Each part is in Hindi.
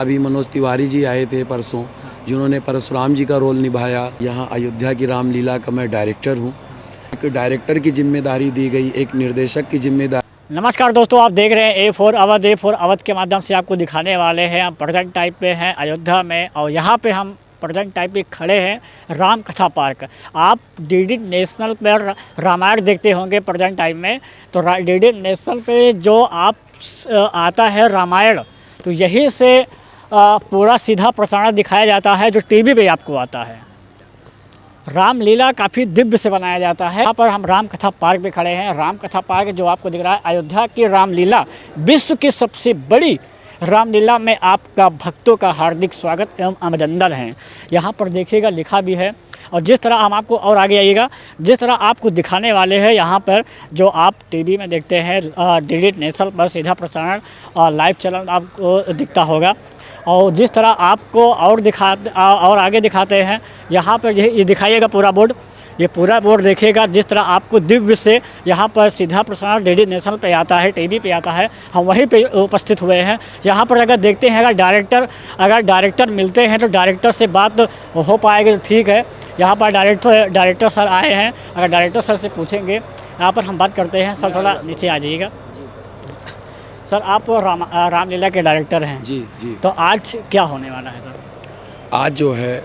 अभी मनोज तिवारी जी आए थे परसों, जिन्होंने परशुराम जी का रोल निभाया। यहाँ अयोध्या की रामलीला का मैं डायरेक्टर हूँ। एक डायरेक्टर की जिम्मेदारी दी गई, एक निर्देशक की जिम्मेदारी। नमस्कार दोस्तों, आप देख रहे हैं A4 अवध। A4 अवध के माध्यम से आपको दिखाने वाले हैं। हम प्रेजेंट टाइप पे हैं अयोध्या में, और यहाँ पे हम प्रेजेंट टाइप पे खड़े हैं राम कथा पार्क। आप डीडी नेशनल पर रामायण देखते होंगे प्रेजेंट टाइम में, तो डीडी नेशनल पे जो आप आता है रामायण, तो यहीं से पूरा सीधा प्रसारण दिखाया जाता है जो टीवी पे आपको आता है। रामलीला काफ़ी दिव्य से बनाया जाता है। यहाँ पर हम राम कथा पार्क पे खड़े हैं। राम कथा पार्क जो आपको दिख रहा है, अयोध्या की रामलीला, विश्व की सबसे बड़ी रामलीला में आपका भक्तों का हार्दिक स्वागत एवं अभिनंदन है। यहाँ पर देखिएगा लिखा भी है, और जिस तरह हम आपको, और आगे आइएगा, जिस तरह आपको दिखाने वाले हैं यहाँ पर जो आप टीवी में देखते हैं डीडी नेशनल पर सीधा प्रसारण और लाइव चैनल आपको दिखता होगा, और जिस तरह आपको और आगे दिखाते हैं यहाँ पर ये दिखाइएगा पूरा बोर्ड। ये पूरा बोर्ड देखिएगा, जिस तरह आपको दिव्य से यहाँ पर सीधा प्रसारण डीडी नेशनल पे आता है, टीवी पे आता है। हम वहीं पे उपस्थित हुए हैं। यहाँ पर अगर देखते हैं, अगर डायरेक्टर मिलते हैं तो डायरेक्टर से बात हो पाएगी तो ठीक है। यहाँ पर डायरेक्टर सर आए हैं, अगर डायरेक्टर सर से पूछेंगे। यहाँ पर हम बात करते हैं। सर थोड़ा नीचे आ जाइएगा। सर आप रामलीला के डायरेक्टर हैं। जी जी। तो आज क्या होने वाला है सर? आज जो है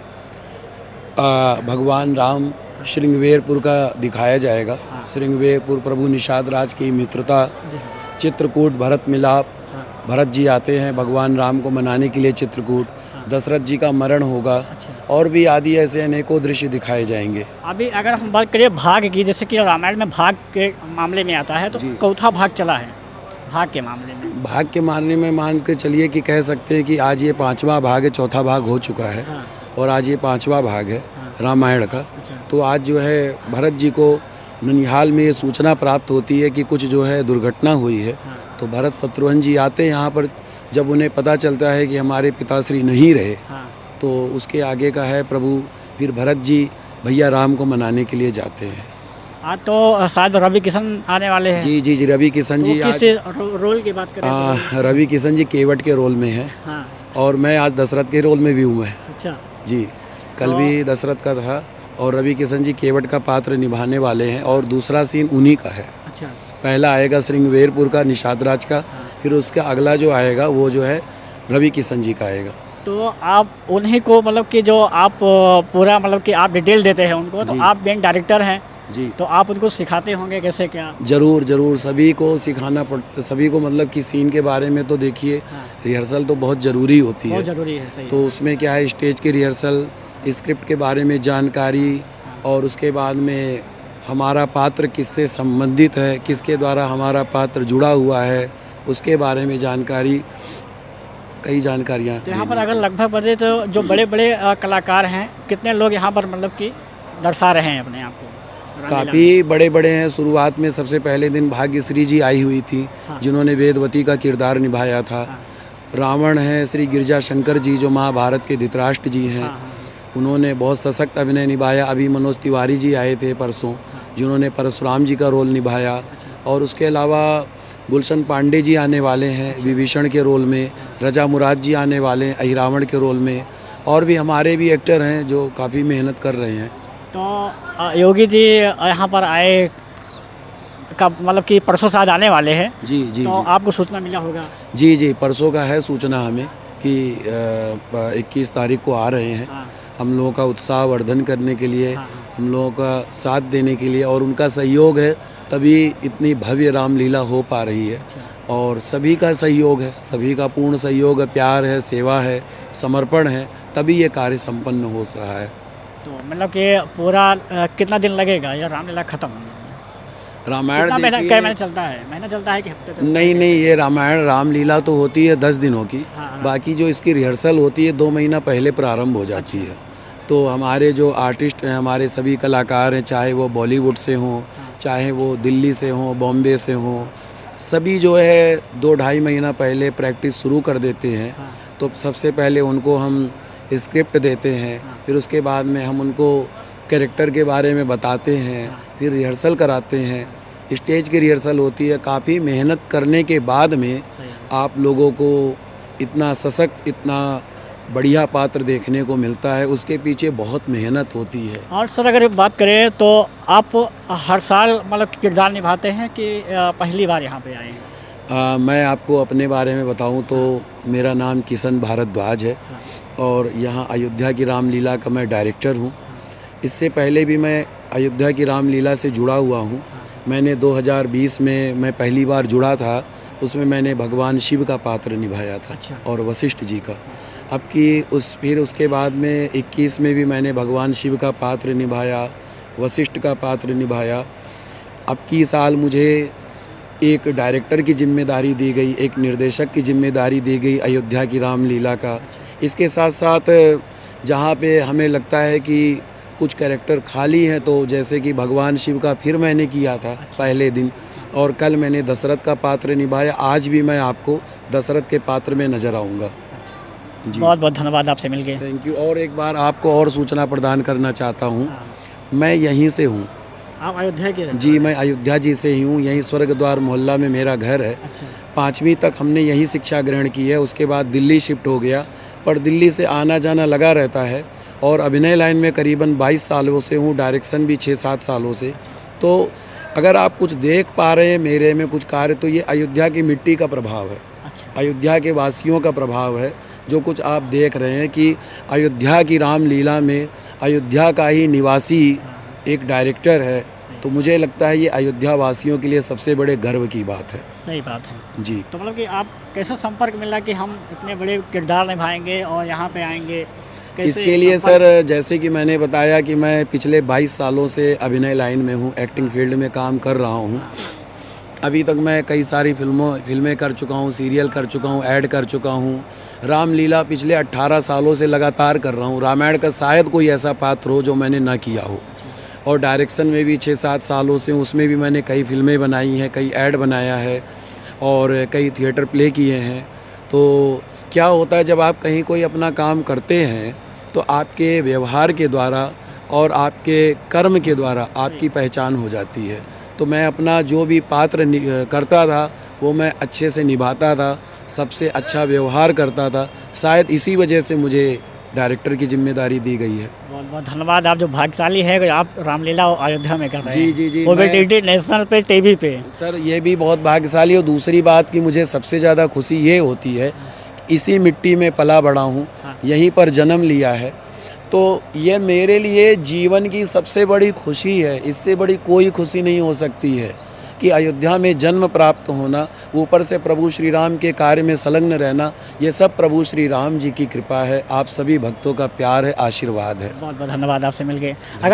भगवान राम श्रृंगवेरपुर का दिखाया जाएगा। श्रृंगवेरपुर प्रभु निषाद राज की मित्रता, चित्रकूट भरत मिलाप। भरत जी आते हैं भगवान राम को मनाने के लिए चित्रकूट। दशरथ जी का मरण होगा, और भी आदि ऐसे अनेकों दृश्य दिखाए जाएंगे। अभी अगर हम बात करें भाग की, जैसे कि रामायण में भाग के मामले में आता है, तो चौथा भाग चला है भाग के मामले में। भाग के मामले में मान के चलिए कि कह सकते हैं कि आज ये 5वां भाग है। चौथा भाग हो चुका है, और आज ये 5वां भाग है रामायण का। तो आज जो है भरत जी को ननिहाल में ये सूचना प्राप्त होती है कि कुछ जो है दुर्घटना हुई है। तो भरत शत्रुघ्न जी आते हैं यहाँ पर। जब उन्हें पता चलता है कि हमारे पिताश्री नहीं रहे, तो उसके आगे का है प्रभु फिर भरत जी भैया राम को मनाने के लिए जाते हैं। आज तो शायद रवि किशन आने वाले हैं। जी जी जी, रवि किशन जी। किस रोल की बात करें? रवि किशन जी केवट के रोल में है। और मैं आज दशरथ के रोल में भी हूँ मैं। अच्छा जी, कल भी दशरथ का था, और रवि किशन जी केवट का पात्र निभाने वाले हैं, और दूसरा सीन उन्हीं का है। अच्छा। पहला आएगा श्रृंगवेरपुर का निषाद राज का, फिर उसका अगला जो आएगा वो जो है रवि किशन जी का आएगा। तो आप उन्हीं को, मतलब कि जो आप पूरा, मतलब कि आप डिटेल देते हैं उनको, तो आप मेन डायरेक्टर हैं जी, तो आप उनको सिखाते होंगे कैसे क्या? जरूर जरूर, सभी को सिखाना सभी को, मतलब कि सीन के बारे में तो देखिए रिहर्सल तो बहुत ज़रूरी होती है। बहुत ज़रूरी है, सही। तो उसमें क्या है, स्टेज की रिहर्सल, स्क्रिप्ट के बारे में जानकारी, और उसके बाद में हमारा पात्र किससे संबंधित है, किसके द्वारा हमारा पात्र जुड़ा हुआ है, उसके बारे में जानकारी, कई जानकारियाँ। तो यहाँ पर अगर लगभग बजे, तो जो बड़े बड़े कलाकार हैं, कितने लोग यहाँ पर मतलब कि दर्शा रहे हैं अपने आप को? काफ़ी बड़े बड़े हैं। शुरुआत में सबसे पहले दिन भाग्यश्री जी आई हुई थी, जिन्होंने वेदवती का किरदार निभाया था। रावण है श्री गिरजा शंकर जी, जो महाभारत के धृतराष्ट्र जी हैं। उन्होंने बहुत सशक्त अभिनय निभाया। अभी मनोज तिवारी जी आए थे परसों, जिन्होंने परशुराम जी का रोल निभाया। और उसके अलावा गुलशन पांडे जी आने वाले हैं विभीषण के रोल में। रजा मुराद जी आने वाले हैं अहिरावण के रोल में। और भी हमारे भी एक्टर हैं जो काफ़ी मेहनत कर रहे हैं। तो योगी जी यहाँ पर आए कब, मतलब कि परसों शायद आने वाले हैं। जी जी तो जी, आपको सूचना मिला होगा? जी जी, परसों का है सूचना हमें कि 21 तारीख को आ रहे हैं। हम लोगों का उत्साह वर्धन करने के लिए, हम लोगों का साथ देने के लिए, और उनका सहयोग है तभी इतनी भव्य रामलीला हो पा रही है। और सभी का सहयोग है, सभी का पूर्ण सहयोग है, प्यार है, सेवा है, समर्पण है, तभी ये कार्य संपन्न हो रहा है। तो मतलब कि पूरा कितना दिन लगेगा यह रामलीला खत्म होने में? रामायण कै महीने चलता है? महीना चलता है कि हफ्ते चलता है? नहीं नहीं, ये रामायण रामलीला तो होती है 10 दिनों की। बाकी जो इसकी रिहर्सल होती है 2 महीना पहले प्रारंभ हो जाती है। तो हमारे जो आर्टिस्ट हैं, हमारे सभी कलाकार हैं, चाहे वो बॉलीवुड से हों, चाहे वो दिल्ली से हों, बॉम्बे से हों, सभी जो है 2-2.5 महीना पहले प्रैक्टिस शुरू कर देते हैं। तो सबसे पहले उनको हम स्क्रिप्ट देते हैं, फिर उसके बाद में हम उनको कैरेक्टर के बारे में बताते हैं, फिर रिहर्सल कराते हैं। स्टेज की रिहर्सल होती है। काफ़ी मेहनत करने के बाद में आप लोगों को इतना सशक्त, इतना बढ़िया पात्र देखने को मिलता है, उसके पीछे बहुत मेहनत होती है। और सर अगर बात करें तो आप हर साल मतलब किरदार निभाते हैं कि पहली बार यहाँ पे आए हैं? मैं आपको अपने बारे में बताऊं तो मेरा नाम किशन भारद्वाज है हाँ, और यहाँ अयोध्या की रामलीला का मैं डायरेक्टर हूँ। इससे पहले भी मैं अयोध्या की रामलीला से जुड़ा हुआ हूँ। मैंने 2020 में मैं पहली बार जुड़ा था, उसमें मैंने भगवान शिव का पात्र निभाया था अच्छा। और वशिष्ठ जी का। अब की फिर उसके बाद में 21 में भी मैंने भगवान शिव का पात्र निभाया, वशिष्ठ का पात्र निभाया। अब की साल मुझे एक डायरेक्टर की जिम्मेदारी दी गई, एक निर्देशक की जिम्मेदारी दी गई अयोध्या की रामलीला का। इसके साथ साथ जहाँ पे हमें लगता है कि कुछ कैरेक्टर खाली हैं, तो जैसे कि भगवान शिव का फिर मैंने किया था पहले दिन, और कल मैंने दशरथ का पात्र निभाया। आज भी मैं आपको दशरथ के पात्र में नज़र आऊँगा। जी, बहुत बहुत धन्यवाद आपसे मिल के। Thank you. और एक बार आपको और सूचना प्रदान करना चाहता हूँ, मैं यहीं से हूँ। आप अयोध्या के रहने जी, वाले मैं अयोध्या जी से ही हूँ, यहीं स्वर्गद्वार मोहल्ला में मेरा घर है। हैं? अच्छा। 5वीं तक हमने यहीं शिक्षा ग्रहण की है, उसके बाद दिल्ली शिफ्ट हो गया, पर दिल्ली से आना जाना लगा रहता है। और अभिनय लाइन में करीबन 22 सालों से हूँ, डायरेक्शन भी 6-7 सालों से। तो अगर आप कुछ देख पा रहे हैं मेरे में कुछ कार्य, तो ये अयोध्या की मिट्टी का प्रभाव है, अच्छा। अयोध्या के वासियों का प्रभाव है। जो कुछ आप देख रहे हैं कि अयोध्या की रामलीला में अयोध्या का ही निवासी एक डायरेक्टर है, तो मुझे लगता है ये अयोध्या वासियों के लिए सबसे बड़े गर्व की बात है। सही बात है। जी, तो मतलब कि आप कैसा संपर्क मिला कि हम इतने बड़े किरदार निभाएंगे और यहाँ पे आएंगे? कैसे इसके लिए संपर्क? सर, जैसे कि मैंने बताया कि मैं पिछले 22 सालों से अभिनय लाइन में हूँ, एक्टिंग फील्ड में काम कर रहा हूँ। अभी तक मैं कई सारी फिल्में कर चुका हूँ, सीरियल कर चुका हूँ, ऐड कर चुका हूँ। रामलीला पिछले 18 सालों से लगातार कर रहा हूँ। रामायण का शायद कोई ऐसा पात्र हो जो मैंने ना किया हो। और डायरेक्शन में भी 6-7 सालों से, उसमें भी मैंने कई फिल्में बनाई हैं, कई ऐड बनाया है और कई थिएटर प्ले किए हैं। तो क्या होता है, जब आप कहीं कोई अपना काम करते हैं तो आपके व्यवहार के द्वारा और आपके कर्म के द्वारा आपकी पहचान हो जाती है। तो मैं अपना जो भी पात्र करता था वो मैं अच्छे से निभाता था, सबसे अच्छा व्यवहार करता था। शायद इसी वजह से मुझे डायरेक्टर की जिम्मेदारी दी गई है। बहुत बहुत धन्यवाद। आप जो भाग्यशाली है कि आप रामलीला अयोध्या में कर रहे हैं। जी, वो भी मैं डीडी नेशनल पे, टीवी पे। सर ये भी बहुत भाग्यशाली। और दूसरी बात कि मुझे सबसे ज़्यादा खुशी ये होती है, इसी मिट्टी में पला बड़ा हूँ, हाँ। यहीं पर जन्म लिया है, तो ये मेरे लिए जीवन की सबसे बड़ी खुशी है। इससे बड़ी कोई खुशी नहीं हो सकती है कि अयोध्या में जन्म प्राप्त होना, ऊपर से प्रभु श्री राम के कार्य में संलग्न रहना, ये सब प्रभु श्री राम जी की कृपा है, आप सभी भक्तों का प्यार है, आशीर्वाद है। बहुत बहुत धन्यवाद आपसे मिल के। अगर